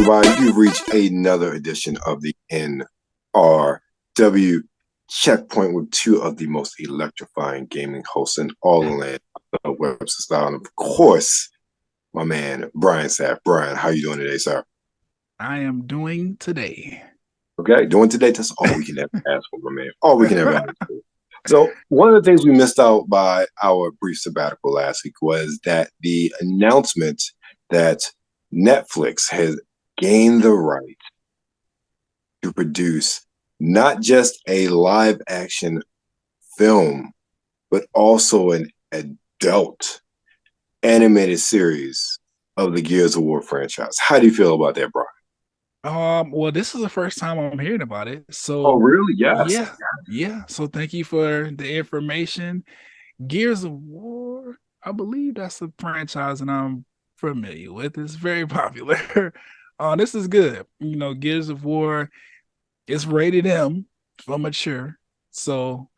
everybody? You've reached another edition of the NRW Checkpoint with two of the most electrifying gaming hosts in all the land, WebsterStyle, and of course, my man Brian Sapph. Brian, how you doing today, sir? I am doing today. Okay, doing today. That's all we can ever ask for, my man. All we can ever ask for. So one of the things we missed out by our brief sabbatical last week was that the announcement that Netflix has gained the right to produce not just a live action film, but also an adult animated series of the Gears of War franchise. How do you feel about that, Brian? Well, this is the first time I'm hearing about it. Oh, So really? Yes. yeah. So thank you for the information. Gears of War, I believe that's a franchise and I'm familiar with. It's very popular. This is good. Gears of War is rated M for mature. So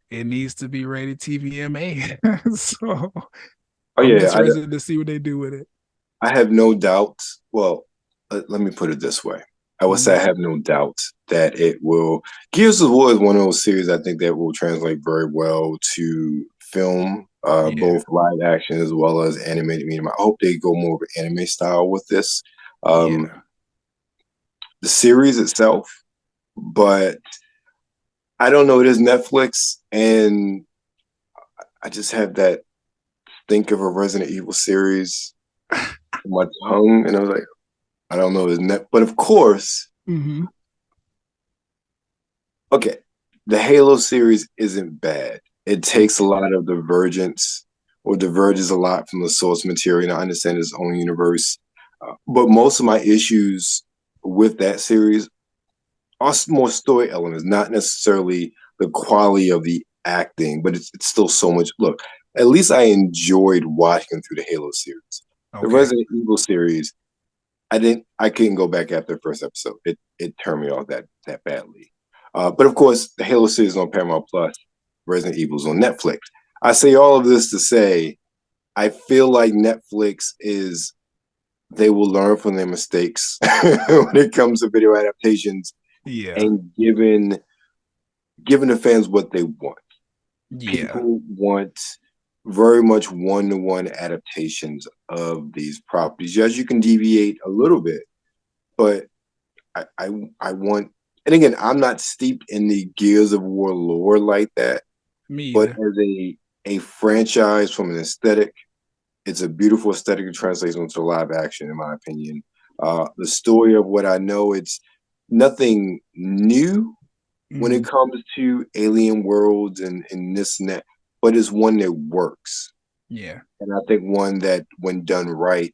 it needs to be rated TVMA. So Oh, I'm yeah. interested to see what they do with it. I have no doubt. Well, let me put it this way. I would say I have no doubt that it will. Gears of War is one of those series I think that will translate very well to film, both live action as well as animated medium. I hope they go more of an anime style with this. Yeah. The series itself, but I don't know. It is Netflix, and I just have that think of a Resident Evil series on my tongue, and I was like, I don't know, isn't that? But of course, okay, the Halo series isn't bad. It takes a lot of divergence or diverges a lot from the source material. And I understand its own universe, but most of my issues with that series are more story elements, not necessarily the quality of the acting, but it's still so much. Look, at least I enjoyed watching through the Halo series. The Okay. Resident Evil series, I couldn't go back after the first episode. It turned me off that badly. But of course, the Halo series is on Paramount Plus, Resident Evil's on Netflix. I say all of this to say I feel like Netflix is they will learn from their mistakes when it comes to video adaptations and giving the fans what they want. Yeah. People want very much one-to-one adaptations of these properties. Yes, you can deviate a little bit, but I want, and again, I'm not steeped in the Gears of War lore like that, Me but either. as a franchise from an aesthetic, it's a beautiful aesthetic that translates into live action, in my opinion. The story of what I know, it's nothing new when it comes to alien worlds and this and that, but it's one that works. Yeah. And I think one that, when done right,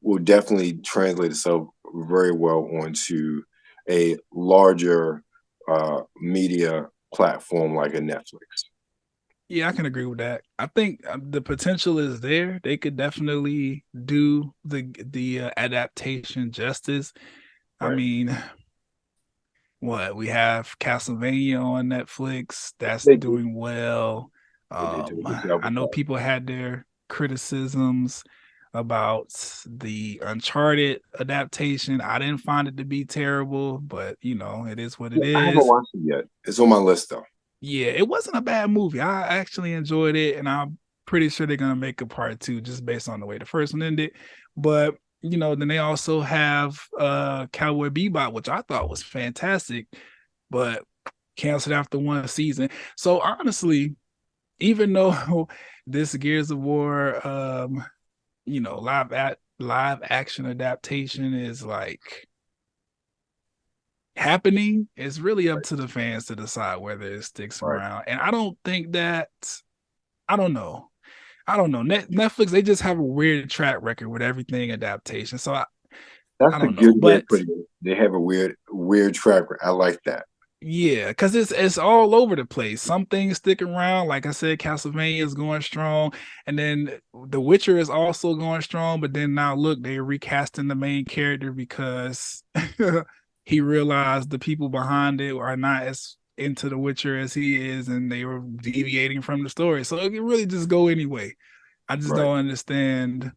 will definitely translate itself very well onto a larger media platform like a Netflix. Yeah, I can agree with that. I think the potential is there. They could definitely do the adaptation justice. I Right. mean, what we have Castlevania on Netflix that's They do. doing well. They do a good job I with know that. people had their criticisms about the Uncharted adaptation. I didn't find it to be terrible, but it is what it I haven't is. watched it yet. It's on my list though. Yeah, it wasn't a bad movie. I actually enjoyed it, and I'm pretty sure they're gonna make a part two just based on the way the first one ended. But then they also have Cowboy Bebop, which I thought was fantastic, but canceled after one season. So honestly, even though this Gears of War live action adaptation is like happening, it's really up Right. to the fans to decide whether it sticks Right. around. And I don't think that I don't know. I don't know. Netflix, they just have a weird track record with everything adaptation. So I That's a don't know. good way But of putting it. They have a weird track record. I like that. yeah, because it's all over the place. Some things stick around. Like I said, Castlevania is going strong. And then The Witcher is also going strong. But then now look, they're recasting the main character because he realized the people behind it are not as into The Witcher as he is, and they were deviating from the story. So it can really just go anyway. I just Right. don't understand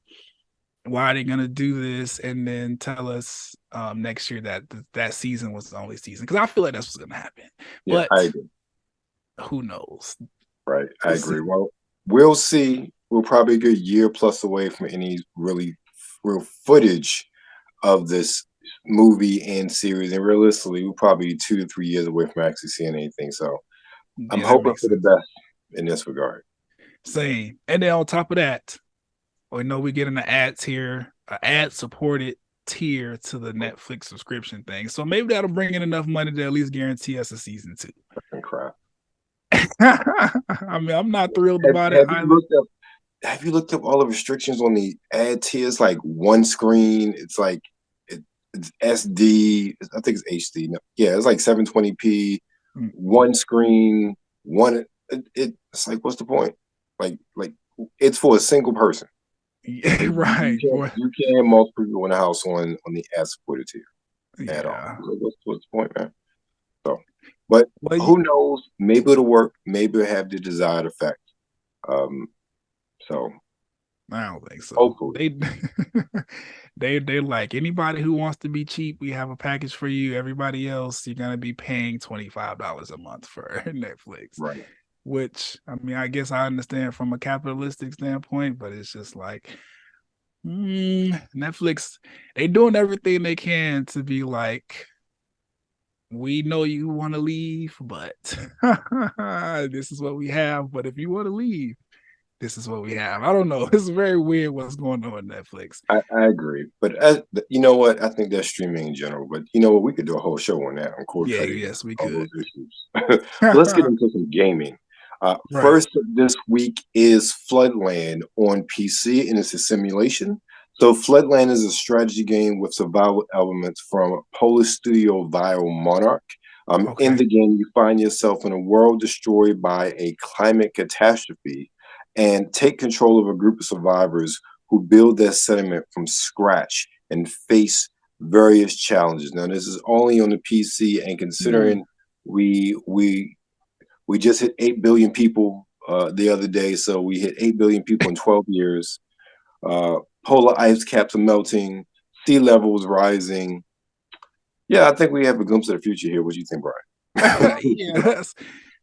why are they gonna do this and then tell us next year that that season was the only season? Because I feel like that's what's gonna happen. Yeah, But I agree. who knows? Right, I agree. Well, we'll see. We're probably a good year plus away from any really real footage of this movie and series, and realistically, we're probably 2 to 3 years away from actually seeing anything. So I'm Yeah, that hoping makes for the sense. best in this regard. Same. And then on top of that, we know we get an ad tier, an ad supported tier to the Netflix subscription thing. So maybe that'll bring in enough money to at least guarantee us a season 2. Fucking crap. I mean, I'm not thrilled Have, about it have you either. looked up? Have you looked up all the restrictions on the ad tiers? Like one screen, it's like it's SD. I think it's HD. No, yeah, it's like 720p. One screen, one. It's like, what's the point? Like it's for a single person. Yeah, right. You can't have multiple people in the house on the ad supported tier at all. Yeah. So what's the point, man? So, but Well, who knows? Maybe it'll work. Maybe it'll have the desired effect. Um, so I don't think so. hopefully. They like anybody who wants to be cheap, we have a package for you. Everybody else, you're gonna be paying $25 a month for Netflix. Right. Which I mean, I guess I understand from a capitalistic standpoint, but it's just like Netflix, they doing everything they can to be like, we know you want to leave, but this is what we have. But if you want to leave, this is what we have. I don't know. It's very weird what's going on with Netflix. I agree, but you know what? I think that's streaming in general. But you know what? We could do a whole show on that, on cord Yeah, cutting, yes, we all could. those issues. Let's get into some gaming. Right. First this week is Floodland on PC, and it's a simulation. So Floodland is a strategy game with survival elements from Polish studio Vile Monarch. In the game, you find yourself in a world destroyed by a climate catastrophe and take control of a group of survivors who build their settlement from scratch and face various challenges. Now, this is only on the PC, and considering we just hit 8 billion people the other day, so we hit 8 billion people in 12 years. Polar ice caps are melting, sea levels rising. Yeah, I think we have a glimpse of the future here. What do you think, Brian?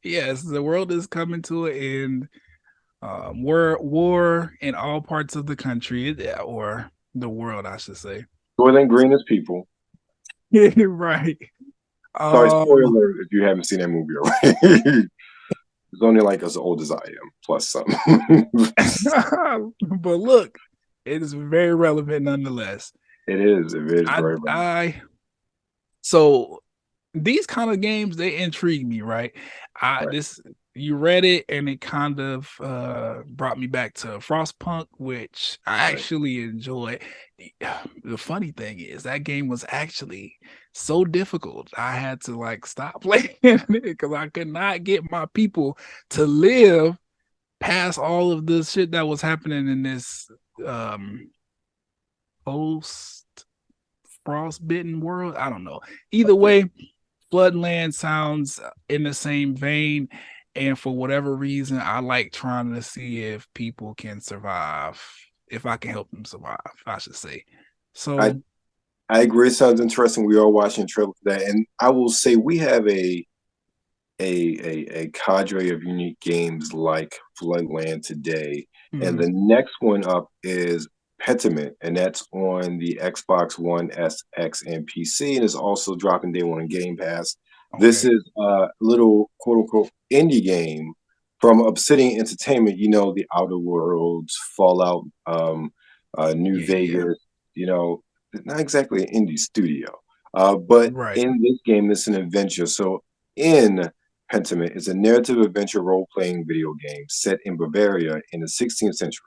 Yes, the world is coming to an end. War in all parts of the country, or the world, I should say. Soylent Green is people. Right. Sorry, spoiler if you haven't seen that movie already. It's only like as old as I am, plus some. But look, it is very relevant nonetheless. It is very relevant. So these kind of games, they intrigue me, right? You read it and it kind of brought me back to Frostpunk, which I actually enjoyed. The funny thing is that game was actually so difficult. I had to like stop playing it because I could not get my people to live past all of the shit that was happening in this post frostbitten world. I don't know. Either way, Floodland sounds in the same vein. And for whatever reason, I like trying to see if people can survive, if I can help them survive, I should say. So I agree. It sounds interesting. We are watching trailer for that. And I will say we have a cadre of unique games like Floodland today. And the next one up is Pentiment, and that's on the Xbox One, SX, and PC, and it's also dropping day one on Game Pass. This is a little quote-unquote indie game from Obsidian Entertainment, you know, the Outer Worlds, Fallout, New Vegas, you know, not exactly an indie studio. But in this game, it's an adventure. So in Pentiment is a narrative adventure role-playing video game set in Bavaria in the 16th century.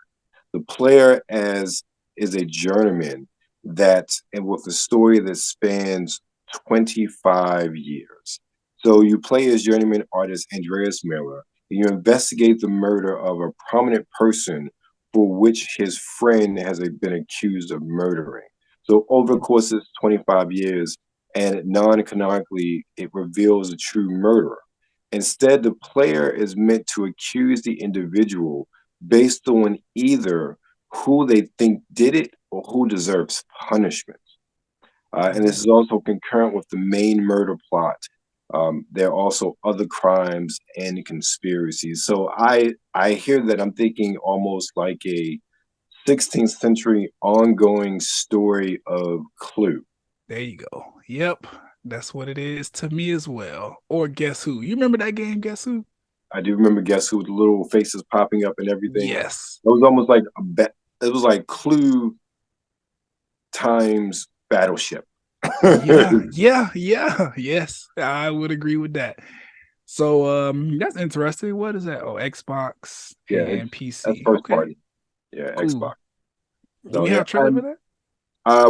The player is a journeyman and with a story that spans 25 years. So you play as journeyman artist Andreas Miller, and you investigate the murder of a prominent person for which his friend has been accused of murdering. So over the course of 25 years, and non-canonically, it reveals a true murderer. Instead, the player is meant to accuse the individual based on either who they think did it or who deserves punishment. And this is also concurrent with the main murder plot. There are also other crimes and conspiracies. So I hear that. I'm thinking almost like a 16th century ongoing story of Clue. There you go. Yep. That's what it is to me as well. Or Guess Who? You remember that game, Guess Who? I do remember Guess Who, with the little faces popping up and everything. Yes. It was almost like it was like Clue times Battleship. Yeah. Yes, I would agree with that. So that's interesting. What is that? Oh, Xbox Yeah, and that's PC. first Okay, party. Yeah, cool. Xbox. Do So we yeah, have a trailer for that?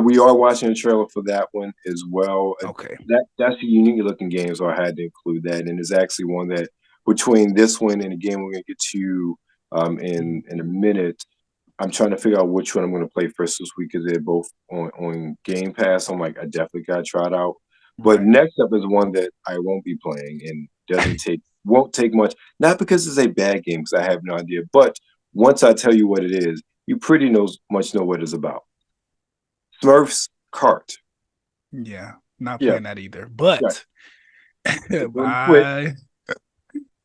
we are watching a trailer for that one as well. Okay. That's a unique looking game, so I had to include that. And it's actually one that, between this one and the game we're gonna get to in a minute, I'm trying to figure out which one I'm gonna play first this week, because they're both on Game Pass. I'm like, I definitely gotta try it out. But Right. next up is one that I won't be playing, and won't take much. Not because it's a bad game, because I have no idea, but once I tell you what it is, you pretty much know what it's about. Smurfs Kart. Yeah, not Yeah, playing that either. yeah. But It's on Switch. I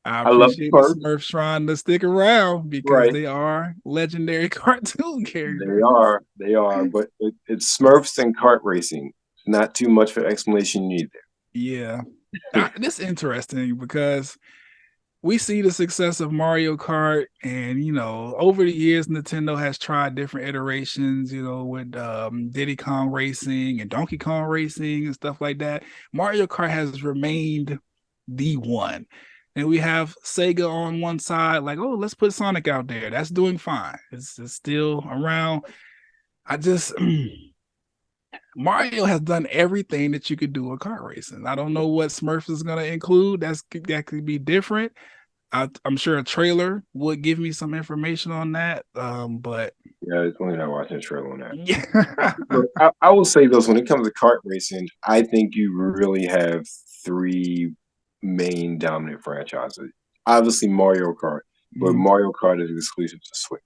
I I love appreciate the Smurfs. Smurfs trying to stick around because Right. they are legendary cartoon They characters. are. They are. But it's Smurfs and kart racing. Not too much for explanation needed. Yeah. This is interesting because we see the success of Mario Kart, and over the years, Nintendo has tried different iterations, with Diddy Kong Racing and Donkey Kong Racing and stuff like that. Mario Kart has remained the one. And we have Sega on one side, like, oh, let's put Sonic out there. That's doing fine. It's still around. I just Mario has done everything that you could do with kart racing. I don't know what Smurfs is going to include. That could be different. I'm sure a trailer would give me some information on that. But Yeah, it's only not watching a trailer on that. yeah, Look, I will say this: when it comes to kart racing, I think you really have three main dominant franchises. Obviously, Mario Kart, but Mario Kart is exclusive to Switch.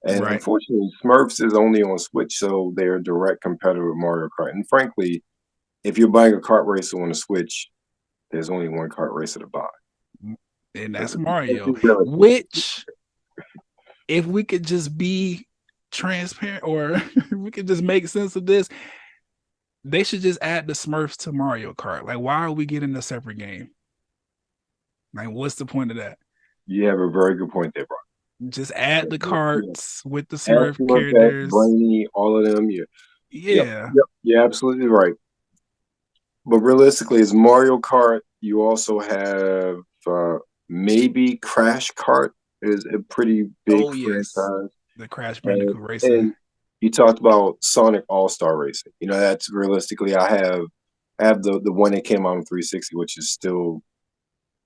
And right. unfortunately, Smurfs is only on Switch, so they're a direct competitor with Mario Kart. And frankly, if you're buying a kart racer on the Switch, there's only one kart racer to buy. And that's Mario. Really. Which, if we could just be transparent, or we could just make sense of this, they should just add the Smurfs to Mario Kart. Like, why are we getting a separate game? Like, what's the point of that? You have a very good point there, bro. Just add the carts with the Add Smurf Smurf, characters. Brainy, all of them. Yeah. Yeah. Yep. You're absolutely right. But realistically, it's Mario Kart. You also have maybe Crash Kart is a pretty big franchise. The Crash Bandicoot racing. And you talked about Sonic All-Star Racing. That's realistically, I have the one that came out on 360, which is still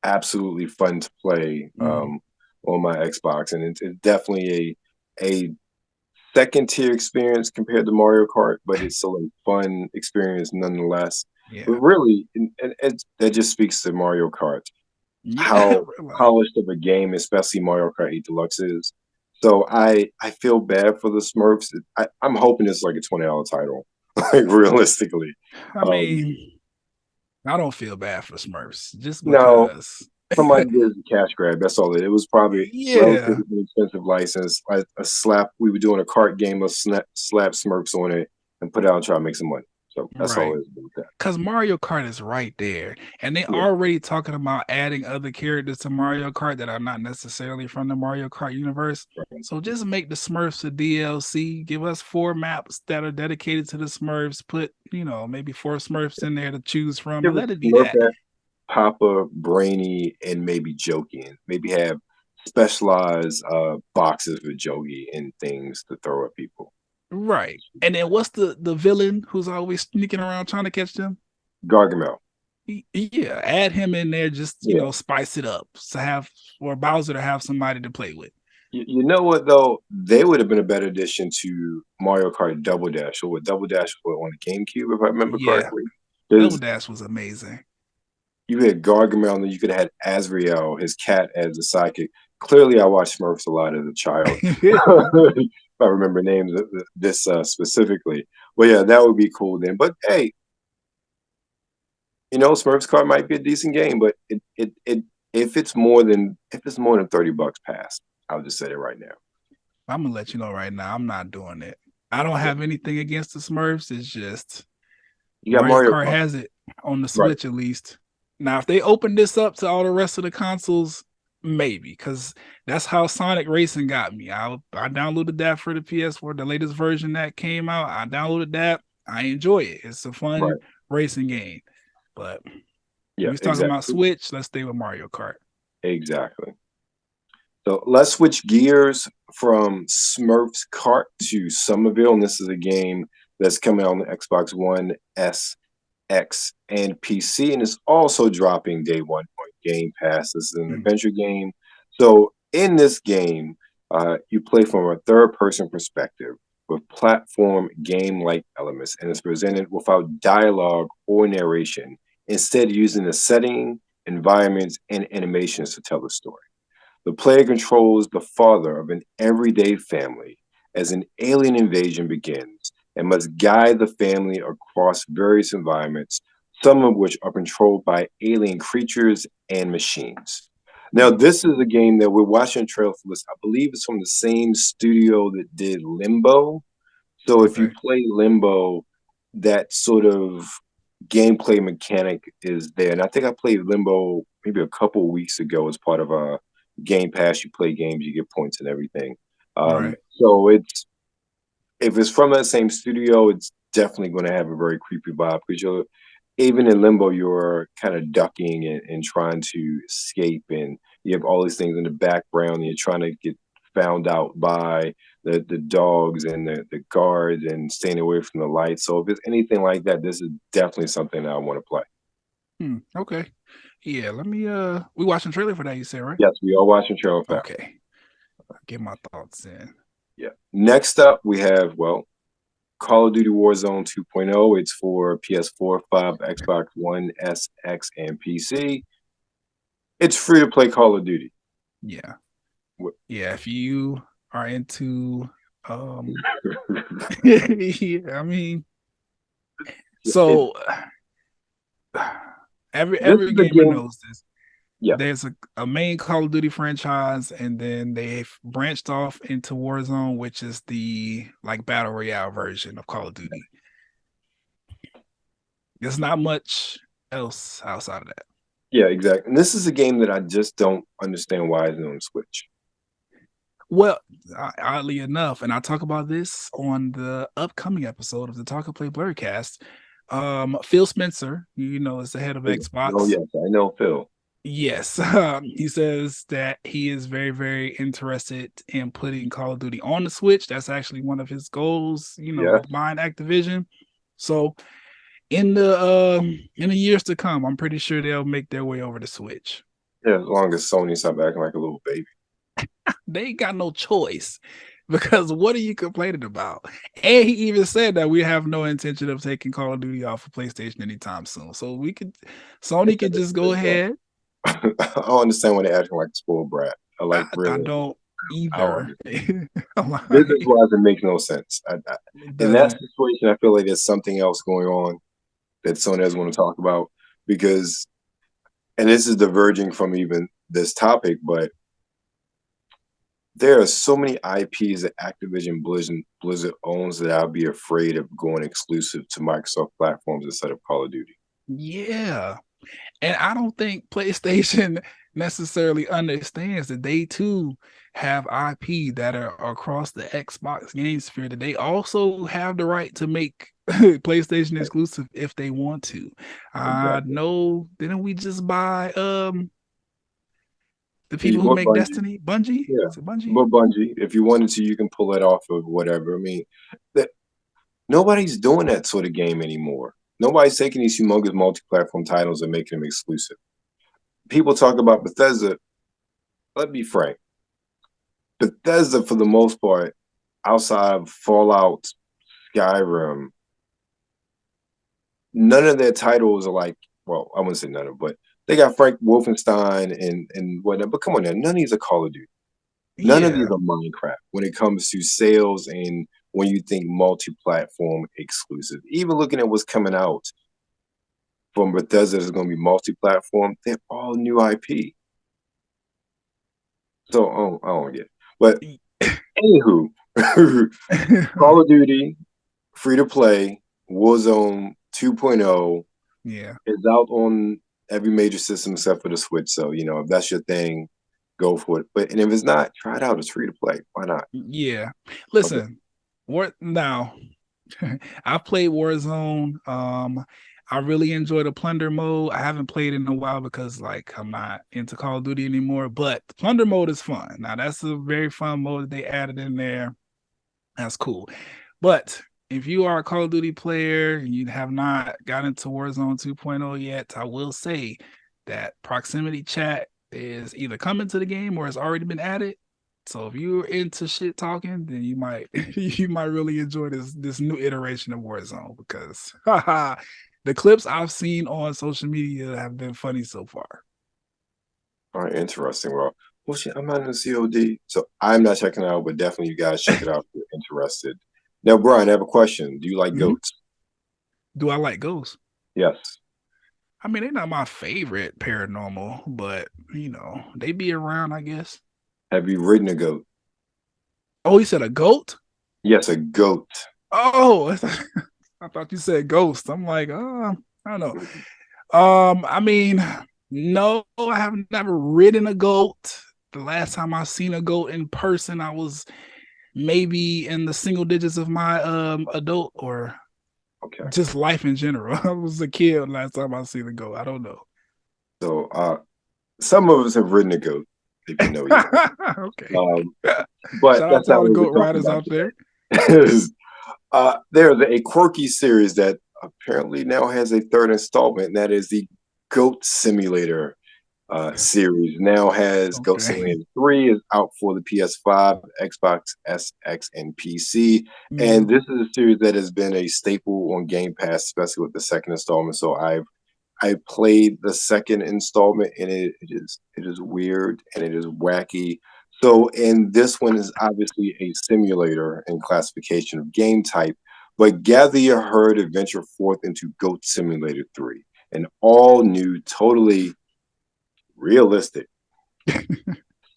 absolutely fun to play on my Xbox, and it's definitely a second tier experience compared to Mario Kart, but it's still a fun experience nonetheless. Yeah. But really, that just speaks to Mario Kart, how polished of a game, especially Mario Kart 8 Deluxe is. So I feel bad for the Smurfs. I'm hoping it's like a $20 title, like realistically. I mean, I don't feel bad for Smurfs just No, because somebody did a cash grab. That's all. It was probably relatively expensive license. A slap. We were doing a cart game of slap Smurfs on it and put it out and try to make some money. So that's all it is about that. Because Mario Kart is right there, and they already talking about adding other characters to Mario Kart that are not necessarily from the Mario Kart universe. Right. So just make the Smurfs a DLC. Give us 4 maps that are dedicated to the Smurfs. Put maybe 4 Smurfs in there to choose from. And let it be that. Papa, Brainy, and maybe Jokey, and maybe have specialized boxes with Jokey and things to throw at people. Right. And then what's the villain who's always sneaking around trying to catch them? Gargamel. Yeah, add him in there, just spice it up to have, or Bowser to have somebody to play with. You know what though? They would have been a better addition to Mario Kart Double Dash, or what Double Dash was on the GameCube, if I remember correctly. Double Dash was amazing. You had Gargamel, and then you could have had Azrael, his cat, as a sidekick. Clearly, I watched Smurfs a lot as a child. I remember names of this specifically. Well, yeah, that would be cool then. But hey, Smurfs Kart might be a decent game, but if it's more than $30 past, I'll just say it right now. I'm gonna let you know right now. I'm not doing it. I don't have anything against the Smurfs. It's just You got Mario Mario Kart Kart. has it on the Right. Switch at least. Now, if they open this up to all the rest of the consoles, maybe, because that's how Sonic Racing got me. I downloaded that for the PS4, the latest version that came out. I downloaded that. I enjoy it. It's a fun racing game. But Yeah, we was talking about Switch. Let's stay with Mario Kart. Exactly. So let's switch gears from Smurfs Kart to Somerville. And this is a game that's coming out on the Xbox One, S, X, and PC. And it's also dropping day one on Game Pass. This is an adventure game. So in this game, you play from a third-person perspective with platform game-like elements. And it's presented without dialogue or narration, instead using the setting, environments, and animations to tell the story. The player controls the father of an everyday family as an alien invasion begins and must guide the family across various environments, some of which are controlled by alien creatures and machines. Now, this is a game that we're watching a trailer for this. I believe it's from the same studio that did Limbo. So if you play Limbo, that sort of gameplay mechanic is there. And I think I played Limbo maybe a couple weeks ago as part of a Game Pass. You play games, you get points and everything. So if it's from that same studio, it's definitely going to have a very creepy vibe because even in Limbo, you're kind of ducking and trying to escape, and you have all these things in the background, and you're trying to get found out by the dogs and the guards and staying away from the lights. So if it's anything like that, this is definitely something that I want to play. Okay. Yeah, let me we watching the trailer for that, you said, right? Yes, we are watching trailer for that. Okay. I'll get my thoughts in. Yeah. Next up we have, Call of Duty Warzone 2.0. It's for PS4, 5, Xbox One, S, X, and PC. It's free to play Call of Duty. Yeah. Yeah, if you are into yeah, I mean, so every gamer knows this. Yeah. There's a main Call of Duty franchise, and then they've branched off into Warzone, which is the battle royale version of Call of Duty. There's not much else outside of that. Yeah, exactly. And this is a game that I just don't understand why it's on Switch. Well, oddly enough, and I'll talk about this on the upcoming episode of the Talk+Play blerdcast. Phil Spencer, is the head of Xbox. Oh, yes, I know Phil. Yes, he says that he is very, very interested in putting Call of Duty on the Switch. That's actually one of his goals, buying Activision. So in the years to come, I'm pretty sure they'll make their way over to Switch. Yeah, as long as Sony stop acting like a little baby. They ain't got no choice, because what are you complaining about? And he even said that we have no intention of taking Call of Duty off of PlayStation anytime soon. So Sony could just go ahead. I don't understand why they're acting like a spoiled brat. I don't either. Business-wise, it makes no sense. In that situation, I feel like there's something else going on that Sony doesn't want to talk about, because, and this is diverging from even this topic, but there are so many IPs that Activision Blizzard owns that I'll be afraid of going exclusive to Microsoft platforms instead of Call of Duty. Yeah. And I don't think PlayStation necessarily understands that they too have IP that are across the Xbox game sphere, that they also have the right to make PlayStation exclusive if they want to. No, didn't we just buy the people who make Bungie? Destiny? Bungie? Yeah. Is it Bungie? But Bungie, if you wanted to, you can pull it off of whatever. I mean, nobody's doing that sort of game anymore. Nobody's taking these humongous multi-platform titles and making them exclusive. People talk about Bethesda. Let's be frank. Bethesda, for the most part, outside of Fallout, Skyrim, none of their titles are like, well, I wouldn't say none of, but they got Frank Wolfenstein and whatnot. But come on now, none of these are Call of Duty. None of these Yeah. are Minecraft when it comes to sales and when you think multi-platform exclusive. Even looking at what's coming out from Bethesda is going to be multi-platform. They're all new IP. So I don't get it. But anywho, Call of Duty, free to play, Warzone 2.0 Yeah. is out on every major system except for the Switch. So, if that's your thing, go for it. But and if it's not, try it out. It's free to play. Why not? Yeah. Okay. Listen, what now? I've played Warzone. I really enjoy the plunder mode. I haven't played in a while because like I'm not into Call of Duty anymore, but the plunder mode is fun. Now that's a very fun mode that they added in there. That's cool. But if you are a Call of Duty player and you have not gotten into Warzone 2.0 yet, I will say that proximity chat is either coming to the game or it's already been added. So if you're into shit talking, then you might you might really enjoy this new iteration of Warzone because the clips I've seen on social media have been funny so far. All right, interesting. Well, shit, I'm not in the COD, so I'm not checking it out, but definitely you guys check it out if you're interested. Now, Brian, I have a question. Do you like Mhm. goats? Do I like ghosts? Yes. I mean, they're not my favorite paranormal, but they be around, I guess. Have you ridden a goat? Oh, you said a goat? Yes, a goat. Oh, I thought you said ghost. I'm like, I don't know. I mean, no, I have never ridden a goat. The last time I seen a goat in person, I was maybe in the single digits of my adult or Okay. just life in general. I was a kid last time I seen a goat. I don't know. So, some of us have ridden a goat, if you know you. Okay. But Shout out that's to not all the what we're goat talking riders about out there. today. There's a quirky series that apparently now has a third installment, and that is the Goat Simulator series. Now has Goat Okay. Simulator 3 is out for the PS5, Xbox SX, and PC. And Mm, this is a series that has been a staple on Game Pass, especially with the second installment. So I played the second installment, and it is weird and it is wacky. So, and this one is obviously a simulator and classification of game type, but gather your herd and venture forth into Goat Simulator 3, an all new, totally realistic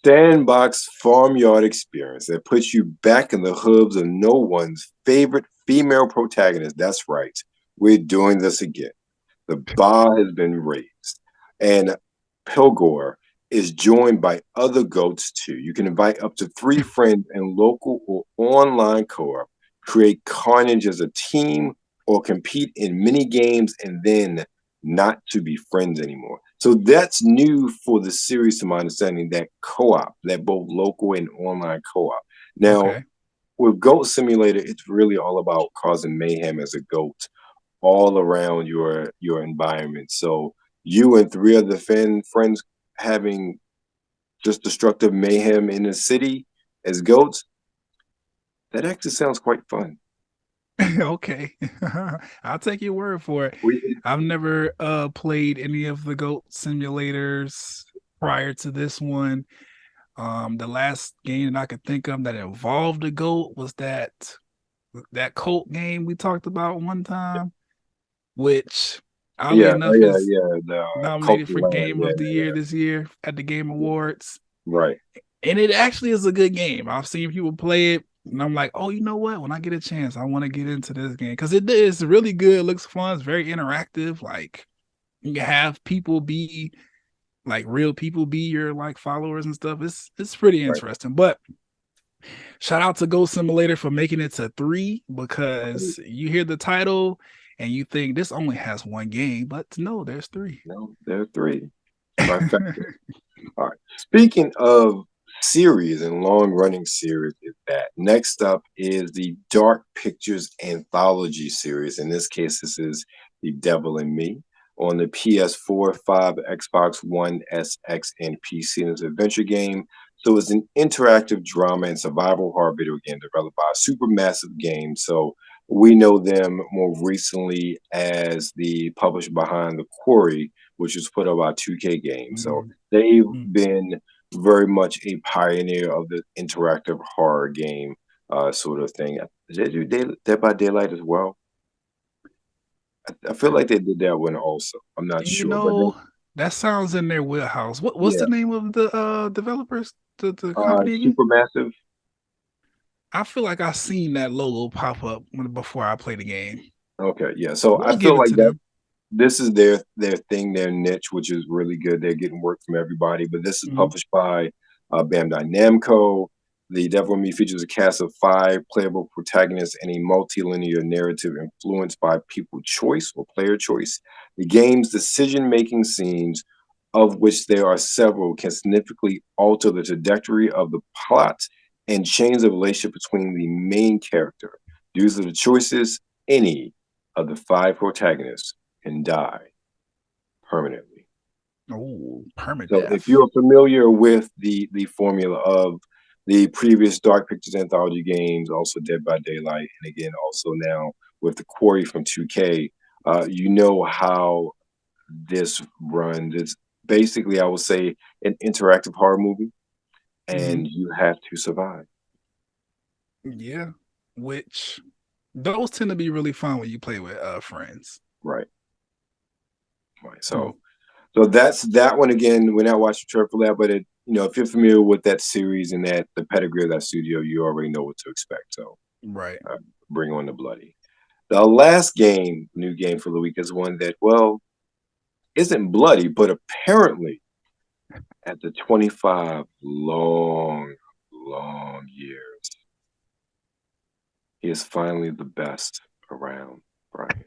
sandbox farmyard experience that puts you back in the hooves of no one's favorite female protagonist. That's right. We're doing this again. The bar has been raised, and Pilgor is joined by other goats too. You can invite up to 3 friends in local or online co-op, create carnage as a team, or compete in mini games and then not to be friends anymore. So that's new for the series, to my understanding, that co-op, that both local and online co-op. Now, okay. with Goat Simulator, it's really all about causing mayhem as a goat all around your environment. So you and 3 other friends having just destructive mayhem in the city as goats, that actually sounds quite fun. Okay. I'll take your word for it. We, I've never played any of the goat simulators prior to this one. The last game that I could think of that involved a goat was that cult game we talked about one time, which oddly yeah, enough is yeah. The nominated cultural for land, Game yeah, of the Year this year at the Game Awards. right. And it actually is a good game. I've seen people play it, and I'm like, oh, you know what? When I get a chance, I want to get into this game because it is really good. It looks fun. It's very interactive. Like you can have people be like real people be your like followers and stuff. It's pretty Right. interesting. But shout out to Ghost Simulator for making it to 3 because you hear the title and you think this only has one game, but no, there's 3. No, there are 3. Trifecta. All right. Speaking of series and long running series, is that next up is the Dark Pictures Anthology series. In this case, this is The Devil in Me on the PS4, 5, Xbox One, SX, and PC. And it's an adventure game. So it's an interactive drama and survival horror video game developed by a supermassive game. So we know them more recently as the publisher behind The Quarry, which was put out by 2K Games. So they've been very much a pioneer of the interactive horror game sort of thing. Did they do Dead by Daylight as well? I feel like they did that one also. I'm not You sure, but know, that sounds in their wheelhouse. What's yeah, the name of the developers, the company again? Supermassive. I feel like I seen that logo pop up before I play the game. Okay, yeah. So I We'll give feel it like to that them. this is their thing, their niche, which is really good. They're getting work from everybody. But this is published by Bandai Namco. The Devil in Me features a cast of 5 playable protagonists and a multi-linear narrative influenced by people choice or player choice. The game's decision-making scenes, of which there are several, can significantly alter the trajectory of the plot and change the relationship between the main character. Due to the choices, any of the 5 protagonists can die permanently. Oh, So if permadeath. you're familiar with the formula of the previous Dark Pictures anthology games, also Dead by Daylight, and again also now with the Quarry from 2K, you know how this runs. It's basically, I would say, an interactive horror movie, and you have to survive. Yeah, which those tend to be really fun when you play with friends. Right. Right. So that's that one again. We're not watching trailer for that, but if you're familiar with that series and that the pedigree of that studio, you already know what to expect. So Right. bring on the bloody. The last game, new game for the week, is one that isn't bloody, but apparently after 25 long years, he is finally the best around, Brian.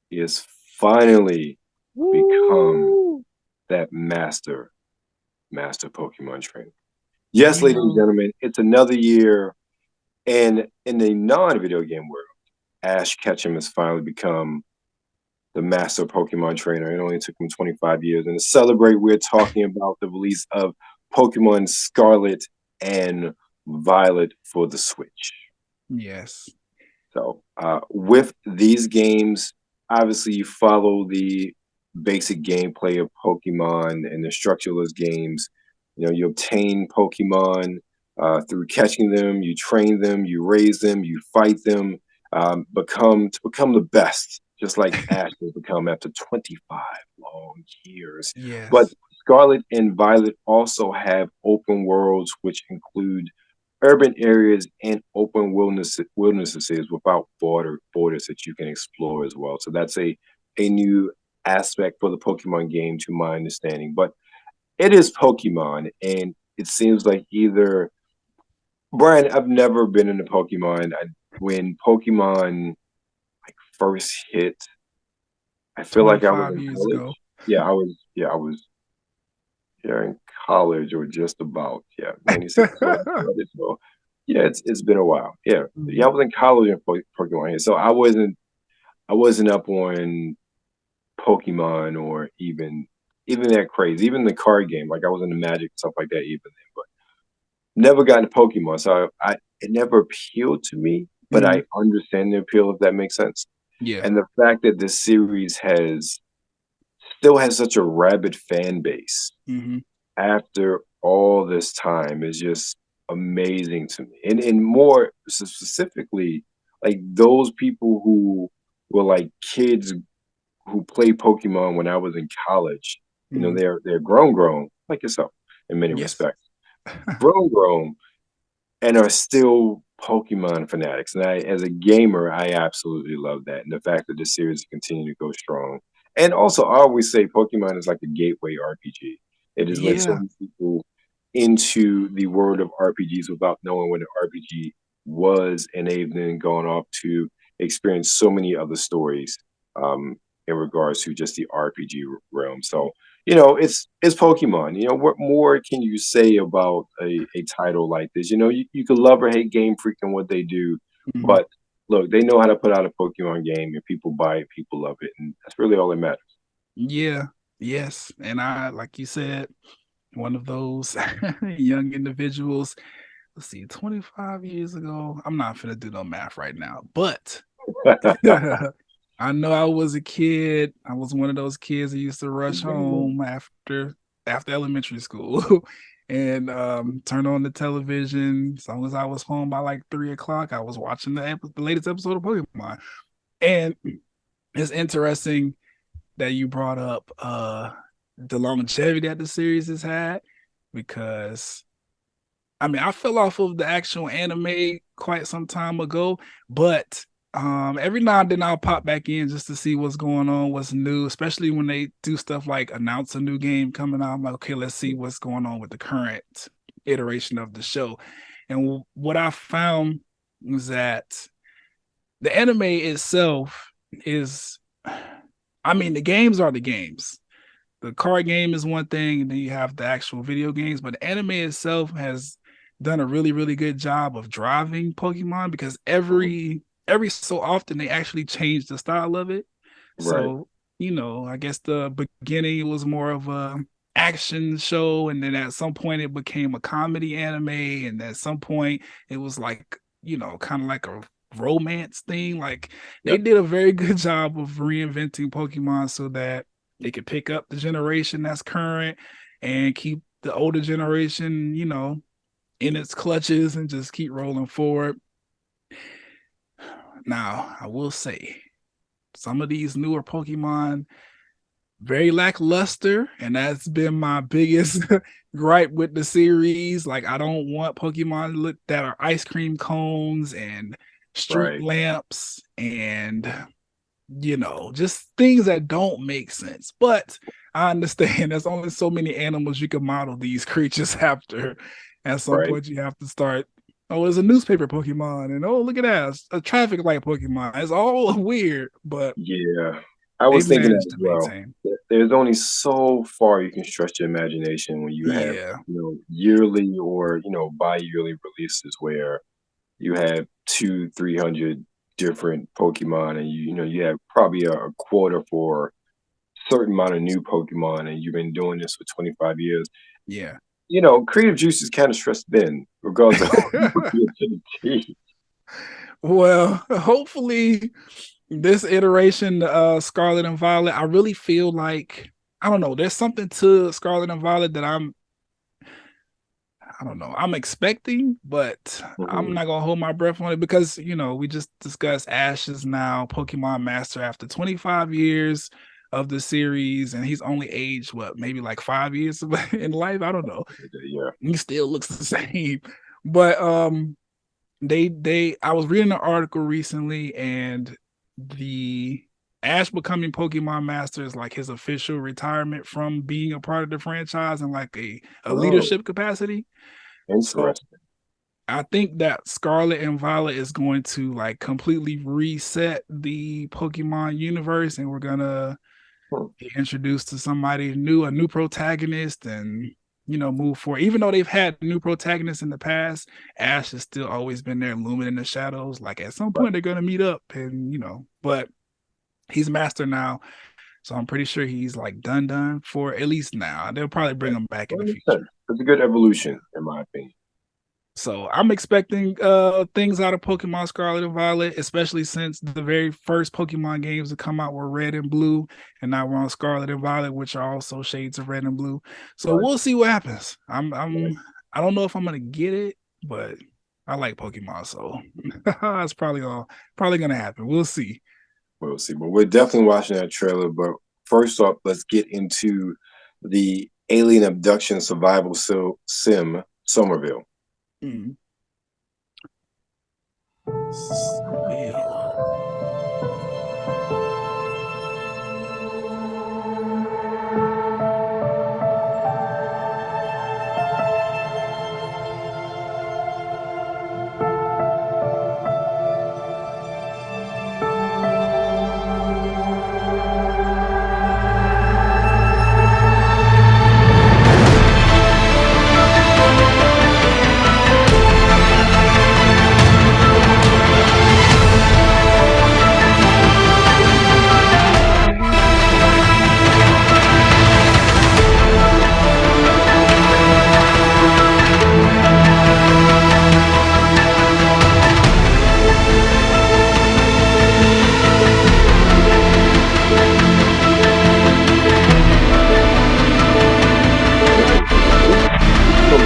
He has finally become that master Pokemon trainer. Yes, ladies and gentlemen, it's another year, and in the non-video game world, Ash Ketchum has finally become the master Pokemon trainer. It only took him 25 years. And to celebrate, we're talking about the release of Pokemon Scarlet and Violet for the Switch. Yes. So with these games, obviously you follow the basic gameplay of Pokemon and the structure of those games. You obtain Pokemon through catching them, you train them, you raise them, you fight them, become the best, just like Ash has become after 25 long years. But Yes. Scarlet and Violet also have open worlds, which include urban areas and open wildernesses without borders that you can explore as well. So that's a new aspect for the Pokemon game, to my understanding. But it is Pokemon, and it seems like either Brian. I've never been into Pokemon. When Pokemon first hit, I feel like I was 25 in years college. ago. Yeah, I was. Yeah, I was here in college or just about. Yeah, 96. So yeah, it's been a while. Yeah, I was in college in Pokemon here, so I wasn't up on Pokemon or even that crazy. Even the card game, like I was into Magic stuff like that even then, but never got into Pokemon. So it never appealed to me, but I understand the appeal if that makes sense. Yeah. And the fact that this series still has such a rabid fan base after all this time is just amazing to me. And more specifically, like those people who were like kids who played Pokemon when I was in college, they're grown like yourself in many Yes. respects, grown, and are still Pokemon fanatics. And as a gamer, I absolutely love that. And the fact that this series continue to go strong. And also, I always say Pokemon is like a gateway RPG. It has led so Yeah. many people into the world of RPGs without knowing what an RPG was, and they've then gone off to experience so many other stories in regards to just the RPG realm. So it's Pokemon. What more can you say about a title like this? You could love or hate Game Freak and what they do, but look, they know how to put out a Pokemon game, and people buy it, people love it, and that's really all that matters. Yeah. Yes. And I, like you said, one of those young individuals. Let's see, 25 years ago. I'm not gonna do no math right now, but I know I was a kid. I was one of those kids that used to rush home after elementary school and turn on the television. As long as I was home by like 3 o'clock, I was watching the latest episode of Pokemon. And it's interesting that you brought up the longevity that the series has had, because I mean, I fell off of the actual anime quite some time ago, but every now and then I'll pop back in just to see what's going on, what's new, especially when they do stuff like announce a new game coming out. I'm like, okay, let's see what's going on with the current iteration of the show. And what I found was that the anime itself is, I mean, the games are the games. The card game is one thing, and then you have the actual video games, but the anime itself has done a really, really good job of driving Pokemon, because every so often they actually change the style of it. Right. So, you know, I guess the beginning was more of a action show, and then at some point it became a comedy anime, and at some point it was like, you know, kind of like a romance thing. Like they did a very good job of reinventing Pokemon so that they could pick up the generation that's current and keep the older generation, you know, in its clutches and just keep rolling forward. Now, I will say some of these newer Pokemon very lackluster, and that's been my biggest gripe with the series. Like, I don't want Pokemon that are ice cream cones and street lamps and, you know, just things that don't make sense. But I understand there's only so many animals you can model these creatures after. At some point, you have to start, oh, it's a newspaper Pokemon, and oh, look at that, it's a traffic light Pokemon. It's all weird, but yeah, I was thinking that as well. There's only so far you can stretch your imagination when you have, you know, yearly or, you know, bi-yearly releases where you have 200-300 different Pokemon, and you know you have probably a quota for a certain amount of new Pokemon, and you've been doing this for 25 years. Yeah. You know, creative juice is kind of stressed thin, regardless of creativity. Well, hopefully this iteration, Scarlet and Violet, I really feel like, I don't know, there's something to Scarlet and Violet that I'm expecting, but I'm not gonna hold my breath on it, because, you know, we just discussed Ash is now Pokemon Master after 25 years of the series, and he's only aged maybe like 5 years in life. I don't know. Yeah, he still looks the same. But I was reading an article recently, and the Ash becoming Pokemon Master is like his official retirement from being a part of the franchise in like a leadership capacity. Interesting. So I think that Scarlet and Violet is going to like completely reset the Pokemon universe, and we're gonna be introduced to somebody new, a new protagonist, and, you know, move forward. Even though they've had new protagonists in the past, Ash has still always been there looming in the shadows. Like at some point they're gonna meet up, and, you know, but he's Master now, so I'm pretty sure he's like done for at least now. They'll probably bring him back in the future. It's a good evolution, in my opinion. So I'm expecting things out of Pokemon Scarlet and Violet, especially since the very first Pokemon games to come out were Red and Blue, and now we're on Scarlet and Violet, which are also shades of Red and Blue. So we'll see what happens. I don't know if I'm gonna get it, but I like Pokemon, so it's probably gonna happen. We'll see. We'll see. But we're definitely watching that trailer. But first off, let's get into the alien abduction survival sim Somerville.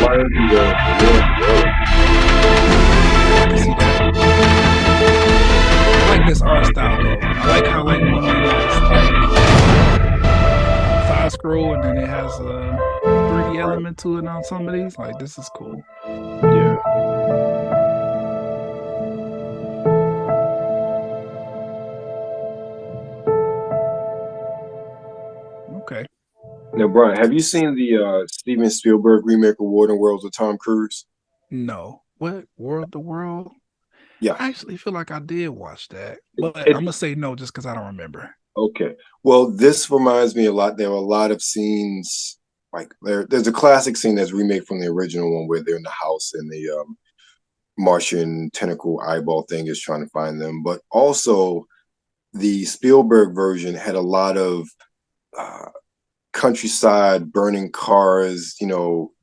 inspired the world. I can see that. I like this art style though. I like how like normally it's like side scroll and then it has a 3D element to it on some of these. Like this is cool. Yeah. Okay. Now, Brian, have you seen the Steven Spielberg remake of War and Worlds with Tom Cruise? No. What? World to World? Yes. I actually feel like I did watch that, but It- I'm gonna say no just because I don't remember. Okay. Well, this reminds me a lot. There were a lot of scenes like there's a classic scene that's remade from the original one where they're in the house and the Martian tentacle eyeball thing is trying to find them. But also the Spielberg version had a lot of uh, countryside, burning cars,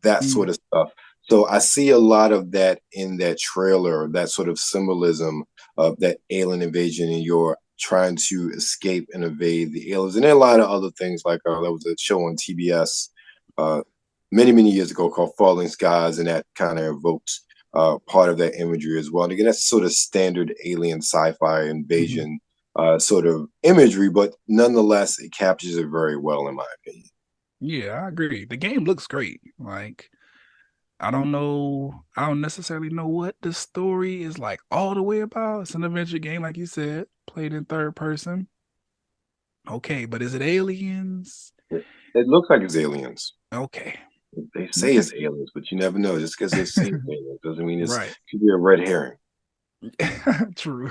that sort of stuff. So I see a lot of that in that trailer, that sort of symbolism of that alien invasion, and you're trying to escape and evade the aliens. And there are a lot of other things like there was a show on TBS many, many years ago called Falling Skies, and that kind of evoked part of that imagery as well. And again, that's sort of standard alien sci-fi invasion sort of imagery, but nonetheless, it captures it very well, in my opinion. Yeah, I agree. The game looks great. Like, I don't necessarily know what the story is like all the way about. It's an adventure game, like you said, played in third person. Okay, but is it aliens? It looks like it's aliens. Okay. They say it's aliens, but you never know. Just because they say it's aliens doesn't mean it Right. could be a red herring. True.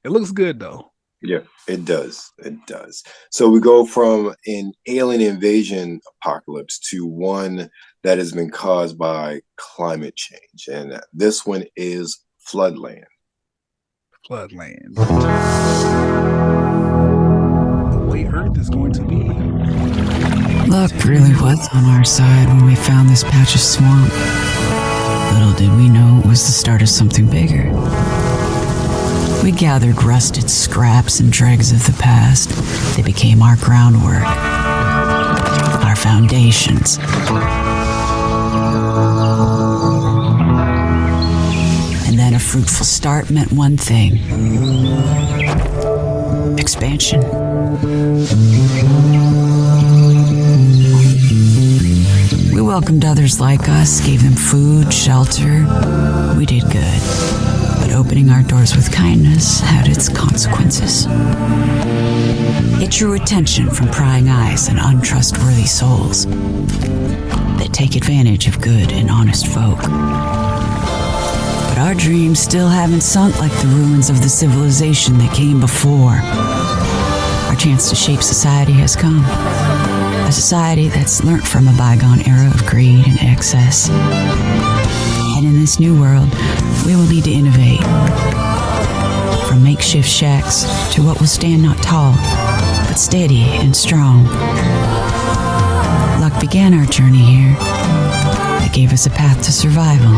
It looks good though. Yeah, it does. It does. So we go from an alien invasion apocalypse to one that has been caused by climate change. And this one is Floodland. Floodland. The way Earth is going to be. Luck really was on our side when we found this patch of swamp. Little did we know it was the start of something bigger. We gathered rusted scraps and dregs of the past. They became our groundwork, our foundations. And then a fruitful start meant one thing: expansion. We welcomed others like us, gave them food, shelter. We did good. But opening our doors with kindness had its consequences. It drew attention from prying eyes and untrustworthy souls that take advantage of good and honest folk. But our dreams still haven't sunk like the ruins of the civilization that came before. Our chance to shape society has come. A society that's learnt from a bygone era of greed and excess. And in this new world, we will need to innovate. From makeshift shacks to what will stand not tall, but steady and strong. Luck began our journey here. It gave us a path to survival.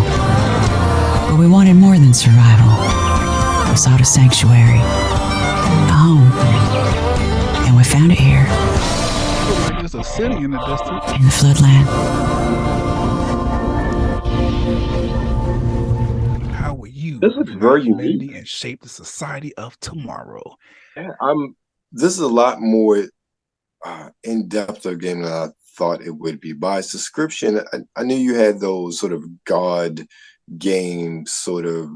But we wanted more than survival. We sought a sanctuary, a home. And we found it here. There's a city in the distance. In the Floodland. How will you This is very unique and shape the society of tomorrow? Yeah, this is a lot more in depth of a game than I thought it would be. By its description, I knew you had those sort of God game sort of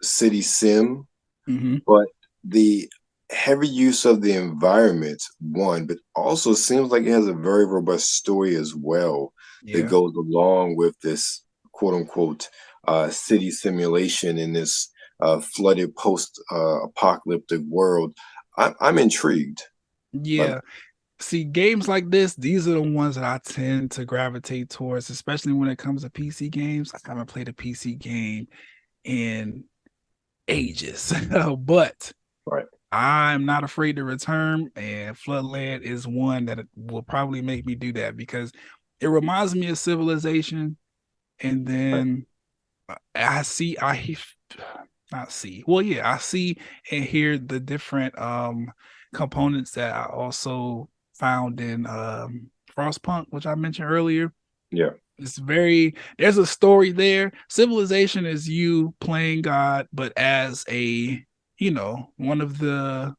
city sim, but the heavy use of the environment, one, but also seems like it has a very robust story as well that goes along with this quote unquote city simulation in this flooded post apocalyptic world. I'm intrigued. Yeah. See, games like this, these are the ones that I tend to gravitate towards, especially when it comes to PC games. I haven't played a PC game in ages, but I'm not afraid to return, and Floodland is one that will probably make me do that because it reminds me of Civilization, and then I see and hear the different components that I also found in Frostpunk, which I mentioned earlier. Yeah. There's a story there. Civilization is you playing God, but as one of the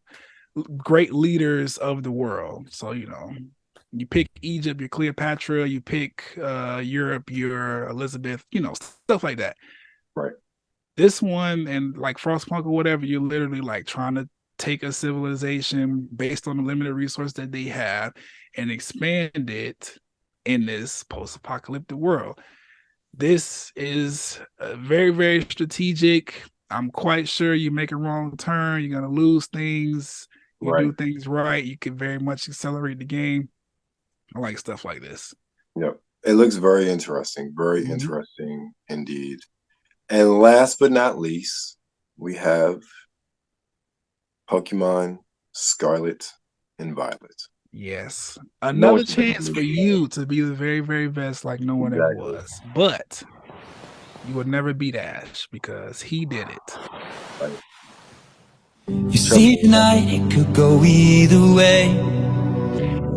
great leaders of the world. So, you pick Egypt, you're Cleopatra, you pick Europe, you're Elizabeth, stuff like that. Right. This one and like Frostpunk or whatever, you're literally like trying to take a civilization based on the limited resource that they have and expand it in this post-apocalyptic world. This is very, very strategic. I'm quite sure you make a wrong turn, you're going to lose things. You do things right, you can very much accelerate the game. I like stuff like this. Yep. It looks very interesting. Very interesting indeed. And last but not least, we have Pokemon Scarlet and Violet. Yes. Another chance for you to be the very, very best like no one ever was. But you would never beat Ash because he did it. Right. You see tonight it could go either way.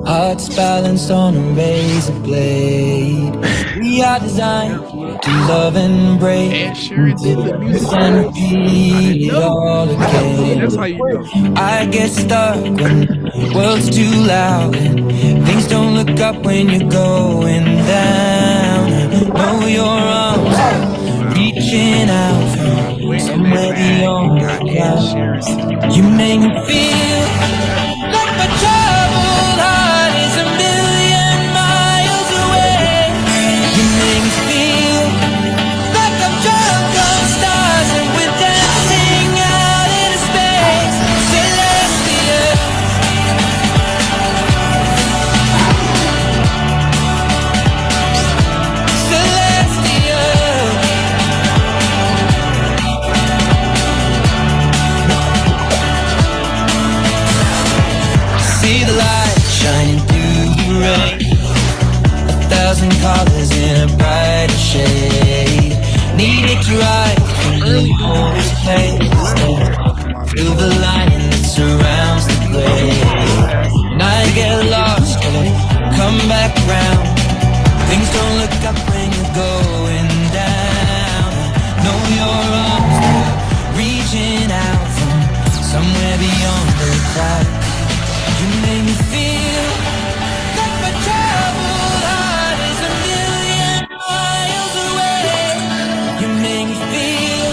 Hearts balanced on a razor blade. We are designed to love and break. And sure did the music. And repeat it all again. That's how you know. I get stuck when the world's too loud and things don't look up when you're going down. Know your arms are reaching out from somewhere beyond the clouds. You make me feel like my troubled heart is a million miles away. You make me feel like I'm drunk on stars and we're dancing out in space. Celestial. Celestial. See the light shining through the rain. 1,000 colors in a brighter shade. Need it to rise from the coldest place. Feel the lining that surrounds the place. And I get lost, come back round. Things don't look up when you're going down. Know your arms are reaching out from somewhere beyond the clouds. You make me feel like my troubled heart is a million miles away. You make me feel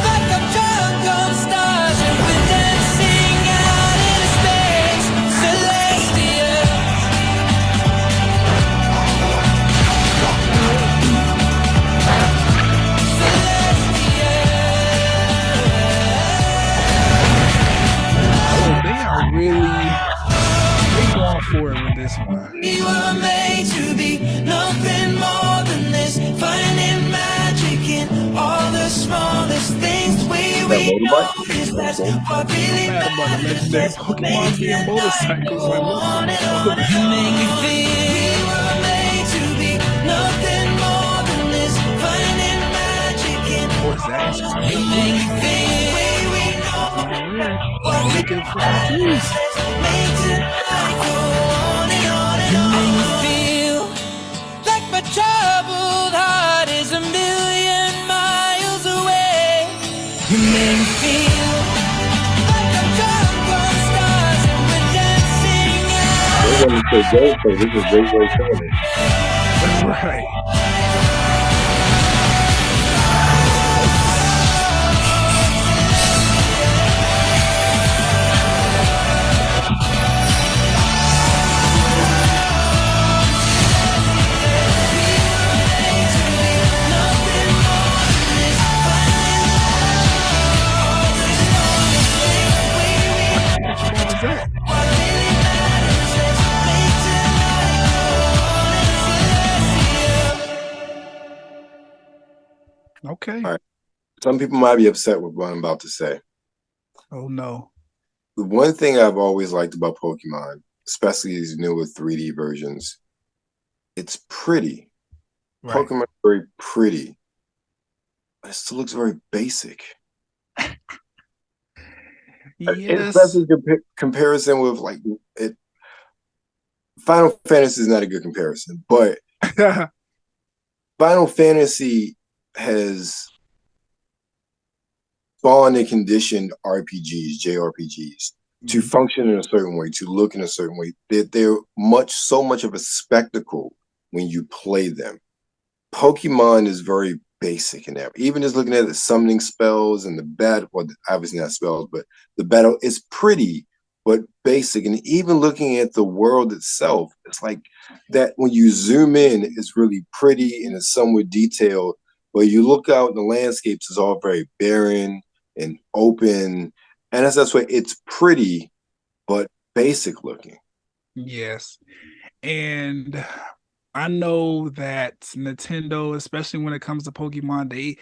like I'm drunk on stars and we're dancing out in space. Celestial. Oh, they are really going for it with this one. We were made to be nothing more than this. Finding magic in all the smallest things. We know is that's what really Mad about the legendary Pokemon being motorcycles. Like, what's you make me feel. We were made to be nothing more than this. Finding magic in Ash? you make me feel. We know what we Looking for keys. makes it like go on and on and on. You make me feel like my troubled heart is a million miles away. You make me feel like I'm drunk on stars and we're dancing out. They're going to say go, so this is Rainbow Family. Right. What was that? Okay. All right. Some people might be upset with what I'm about to say. Oh no. The one thing I've always liked about Pokemon, especially these newer 3D versions, it's pretty. Right. Pokemon are very pretty. But it still looks very basic. Yes. Especially comparison with like it. Final Fantasy is not a good comparison, but Final Fantasy has spawned and conditioned RPGs, JRPGs, to function in a certain way, to look in a certain way. They're so much of a spectacle when you play them. Pokemon is very basic in that. Even just looking at the summoning spells and the battle, well, obviously not spells, but the battle is pretty, but basic. And even looking at the world itself, it's like that when you zoom in, it's really pretty and it's somewhat detailed. But you look out in the landscapes, it's all very barren and open. And that's why it's pretty, but basic looking. Yes. And I know that Nintendo, especially when it comes to Pokemon, they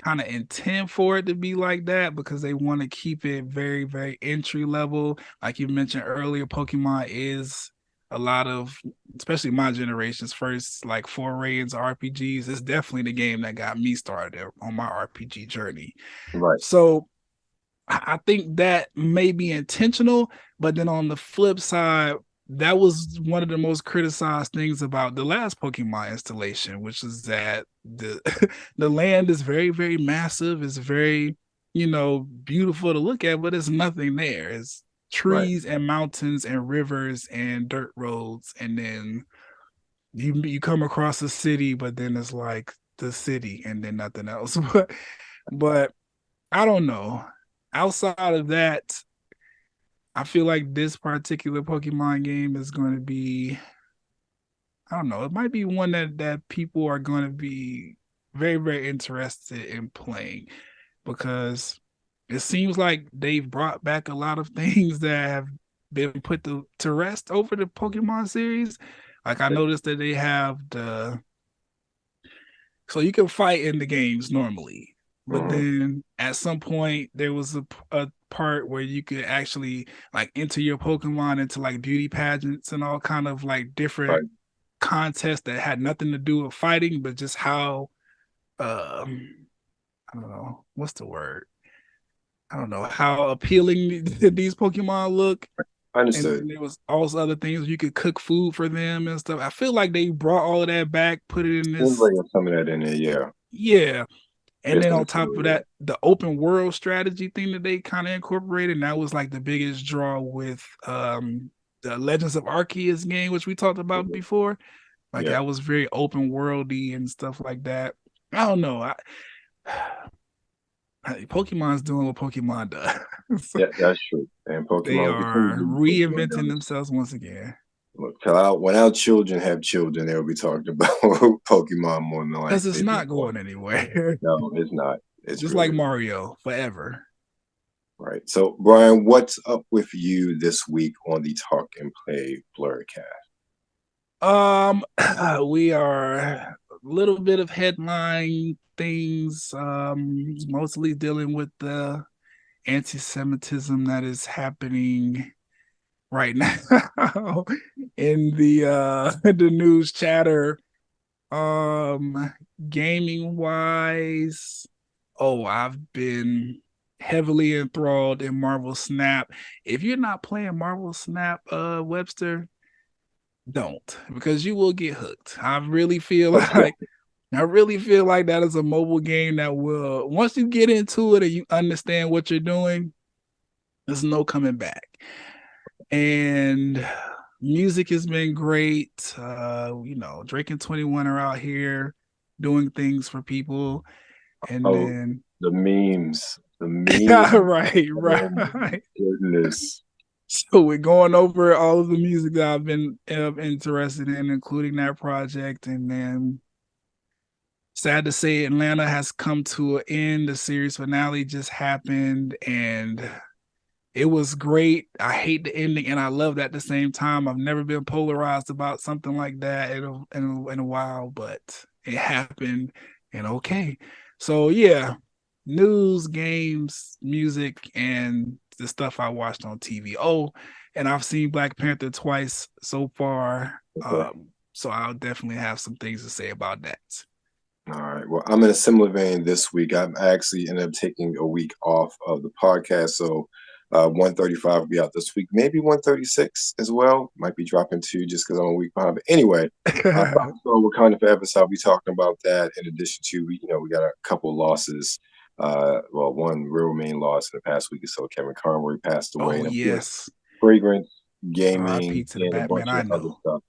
kind of intend for it to be like that because they want to keep it very, very entry level. Like you mentioned earlier, Pokemon is a lot of, especially my generation's first like foray into RPGs. It's definitely the game that got me started on my RPG journey. Right. So I think that may be intentional, but then on the flip side, that was one of the most criticized things about the last Pokemon installation, which is that the the land is very, very massive. It's very, beautiful to look at, but there's nothing there. It's trees and mountains and rivers and dirt roads, and then you come across a city, but then it's like the city and then nothing else. But I don't know. Outside of that, I feel like this particular Pokemon game is going to be, I don't know, it might be one that people are going to be very, very interested in playing because it seems like they've brought back a lot of things that have been put to rest over the Pokemon series. Like I noticed that they have so you can fight in the games normally. But then at some point there was a part where you could actually like enter your Pokemon into like beauty pageants and all kind of like different contests that had nothing to do with fighting, but just how I don't know, what's the word? I don't know how appealing these Pokemon look. Understood. And there was also other things you could cook food for them and stuff. I feel like they brought all of that back, put it in this. Some of that in there, yeah. Yeah. And then on top of that, the open world strategy thing that they kind of incorporated, and that was like the biggest draw with the Legends of Arceus game, which we talked about before. Like that was very open worldy and stuff like that. I don't know. Pokemon's doing what Pokemon does. Yeah, that's true. And Pokemon, they are reinventing themselves once again. Look, when our children have children, they'll be talking about Pokemon more than likely. Because it's not going anywhere. No, it's not. It's just really like Mario forever. Right. So, Brian, what's up with you this week on the Talk and Play blerdcast? We are a little bit of headline things, mostly dealing with the anti-Semitism that is happening right now in the news chatter. Gaming wise, I've been heavily enthralled in Marvel Snap. If you're not playing Marvel Snap, Webster, don't, because you will get hooked. I really feel like that is a mobile game that will, once you get into it and you understand what you're doing, there's no coming back. And music has been great. Drake and 21 are out here doing things for people. And then the memes. right. Goodness. So we're going over all of the music that I've been interested in, including that project. And then sad to say, Atlanta has come to an end. The series finale just happened and it was great. I hate the ending and I love that at the same time. I've never been polarized about something like that in a while, but it happened and okay. So yeah, news, games, music, and the stuff I watched on TV. And I've seen Black Panther twice so far. Okay. So I'll definitely have some things to say about that. All right. Well, I'm in a similar vein this week. I'm actually ended up taking a week off of the podcast. So 135 will be out this week, maybe 136 as well. Might be dropping 2 just because I'm a week behind. But anyway, so Wakanda Forever, so I'll be talking about that. In addition to, we got a couple losses. One real main loss in the past week or so. Kevin Conroy passed away. Oh, yes. Fragrance, gaming, to the and a bunch Batman, of other stuff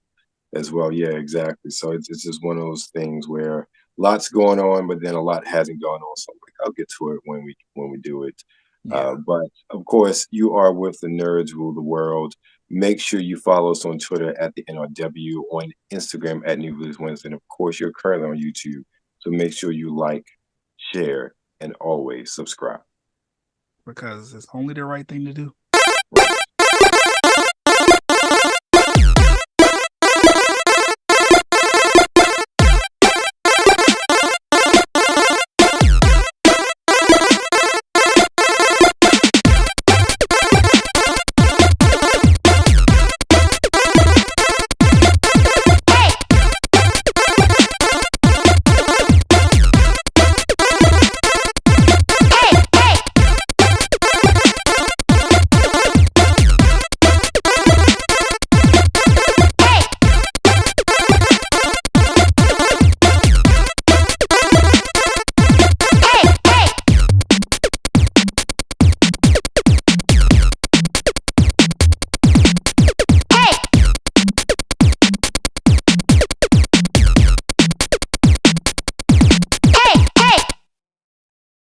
as well. Yeah, exactly. So it's just one of those things where lots going on, but then a lot hasn't gone on. So I'll get to it when we do it. Yeah. But of course, you are with the Nerds Rule the World. Make sure you follow us on Twitter at the NRW, on Instagram at New Release Wednesday, and of course, you're currently on YouTube. So make sure you like, share, and always subscribe. Because it's only the right thing to do. Right.